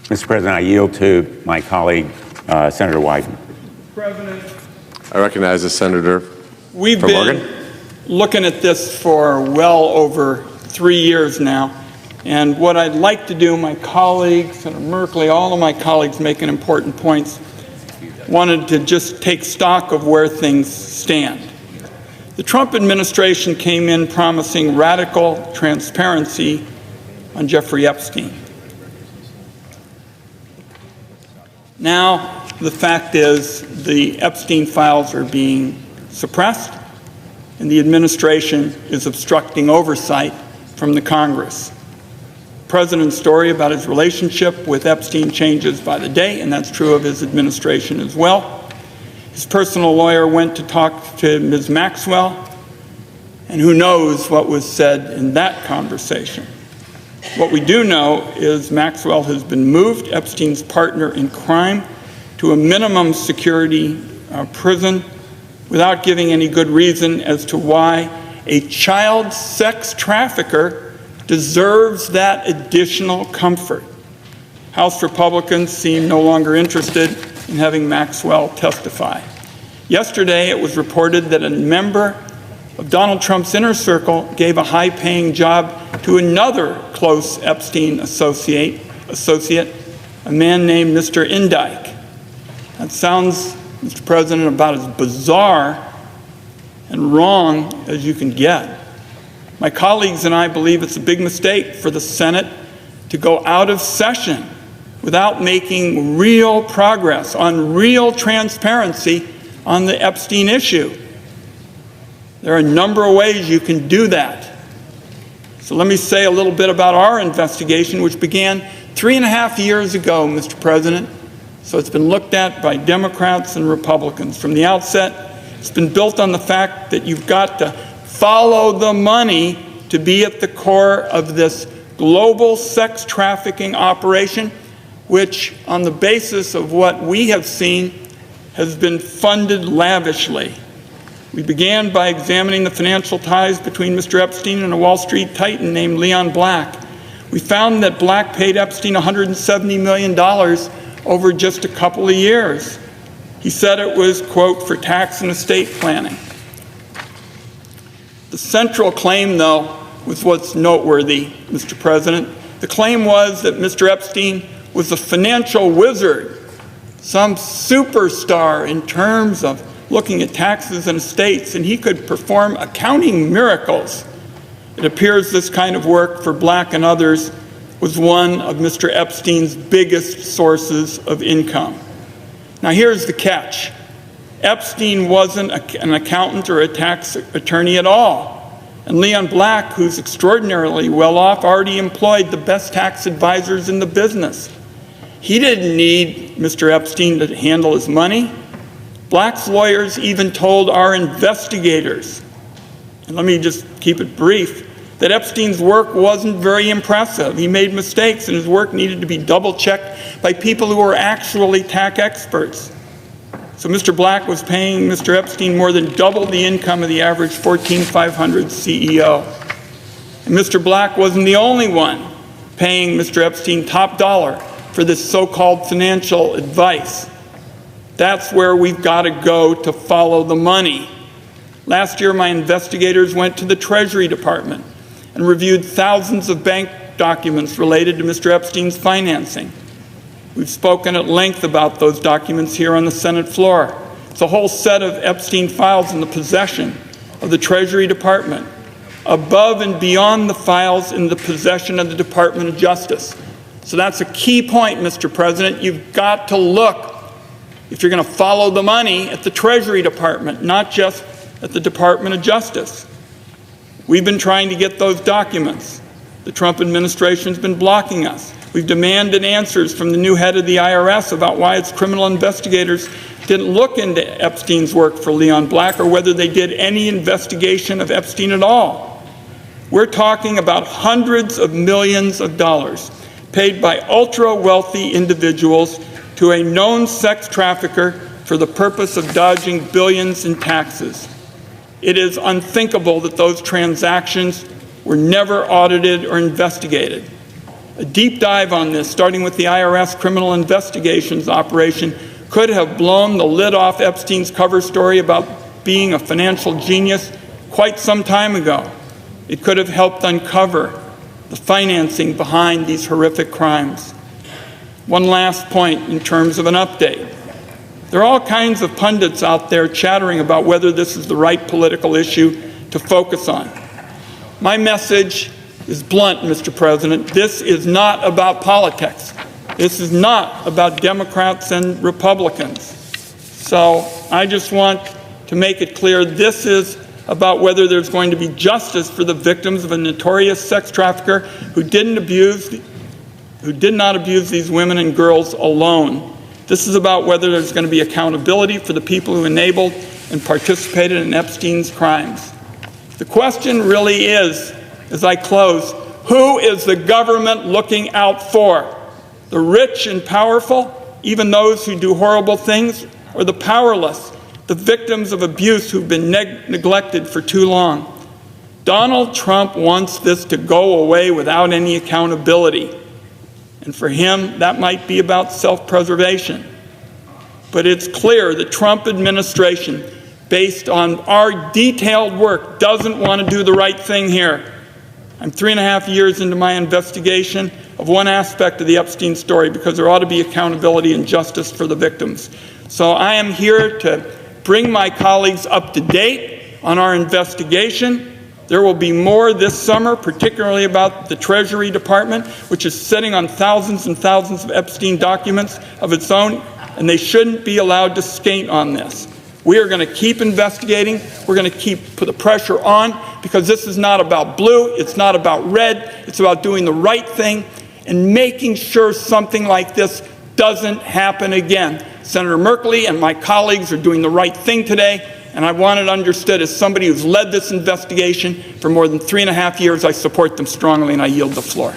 Mr. President, I yield to my colleague, Senator Wyden. President, I recognize the senator we've from been Oregon. looking at this for well over 3 years now. And what I'd like to do, my colleagues, Senator Merkley, all of my colleagues making important points, wanted to just take stock of where things stand. The Trump administration came in promising radical transparency on Jeffrey Epstein. Now, the fact is the Epstein files are being suppressed, and the administration is obstructing oversight from the Congress. The President's story about his relationship with Epstein changes by the day, and that's true of his administration as well. His personal lawyer went to talk to Ms. Maxwell, and who knows what was said in that conversation. What we do know is Maxwell has been moved, Epstein's partner in crime, to a minimum security prison without giving any good reason as to why a child sex trafficker deserves that additional comfort. House Republicans seem no longer interested in having Maxwell testify. Yesterday, it was reported that a member of Donald Trump's inner circle gave a high-paying job to another close Epstein associate, a man named Mr. Indike. That sounds, Mr. President, about as bizarre and wrong as you can get. My colleagues and I believe it's a big mistake for the Senate to go out of session without making real progress on real transparency on the Epstein issue. There are a number of ways you can do that. So let me say a little bit about our investigation, which began 3.5 years ago, Mr. President. So it's been looked at by Democrats and Republicans. From the outset, it's been built on the fact that you've got to follow the money to be at the core of this global sex trafficking operation, which, on the basis of what we have seen, has been funded lavishly. We began by examining the financial ties between Mr. Epstein and a Wall Street titan named Leon Black. We found that Black paid Epstein $170 million over just a couple of years. He said it was, quote, for tax and estate planning. The central claim, though, was what's noteworthy, Mr. President. The claim was that Mr. Epstein was a financial wizard, some superstar in terms of looking at taxes and estates, and he could perform accounting miracles. It appears this kind of work for Black and others was one of Mr. Epstein's biggest sources of income. Now here's the catch. Epstein wasn't an accountant or a tax attorney at all. And Leon Black, who's extraordinarily well off, already employed the best tax advisors in the business. He didn't need Mr. Epstein to handle his money. Black's lawyers even told our investigators, and let me just keep it brief, that Epstein's work wasn't very impressive. He made mistakes and his work needed to be double-checked by people who were actually tax experts. So Mr. Black was paying Mr. Epstein more than double the income of the average Fortune 500 CEO. And Mr. Black wasn't the only one paying Mr. Epstein top dollar for this so-called financial advice. That's where we've got to go to follow the money. Last year, my investigators went to the Treasury Department and reviewed thousands of bank documents related to Mr. Epstein's financing. We've spoken at length about those documents here on the Senate floor. It's a whole set of Epstein files in the possession of the Treasury Department, above and beyond the files in the possession of the Department of Justice. So that's a key point, Mr. President. You've got to look, if you're going to follow the money, at the Treasury Department, not just at the Department of Justice. We've been trying to get those documents. The Trump administration's been blocking us. We've demanded answers from the new head of the IRS about why its criminal investigators didn't look into Epstein's work for Leon Black or whether they did any investigation of Epstein at all. We're talking about hundreds of millions of dollars paid by ultra-wealthy individuals to a known sex trafficker for the purpose of dodging billions in taxes. It is unthinkable that those transactions were never audited or investigated. A deep dive on this, starting with the IRS criminal investigations operation, could have blown the lid off Epstein's cover story about being a financial genius quite some time ago. It could have helped uncover the financing behind these horrific crimes. One last point in terms of an update. There are all kinds of pundits out there chattering about whether this is the right political issue to focus on. My message is blunt, Mr. President. This is not about politics. This is not about Democrats and Republicans. So I just want to make it clear this is about whether there's going to be justice for the victims of a notorious sex trafficker who did not abuse these women and girls alone. This is about whether there's going to be accountability for the people who enabled and participated in Epstein's crimes. The question really is, as I close, who is the government looking out for? The rich and powerful, even those who do horrible things, or the powerless, the victims of abuse who've been neglected for too long? Donald Trump wants this to go away without any accountability. And for him, that might be about self-preservation. But it's clear the Trump administration, based on our detailed work, doesn't want to do the right thing here. I'm 3.5 years into my investigation of one aspect of the Epstein story because there ought to be accountability and justice for the victims. So I am here to bring my colleagues up to date on our investigation. There will be more this summer, particularly about the Treasury Department, which is sitting on thousands and thousands of Epstein documents of its own, and they shouldn't be allowed to skate on this. We are going to keep investigating. We're going to keep put the pressure on, because this is not about blue. It's not about red. It's about doing the right thing and making sure something like this doesn't happen again. Senator Merkley and my colleagues are doing the right thing today, and I want it understood as somebody who's led this investigation for more than 3.5 years. I support them strongly, and I yield the floor.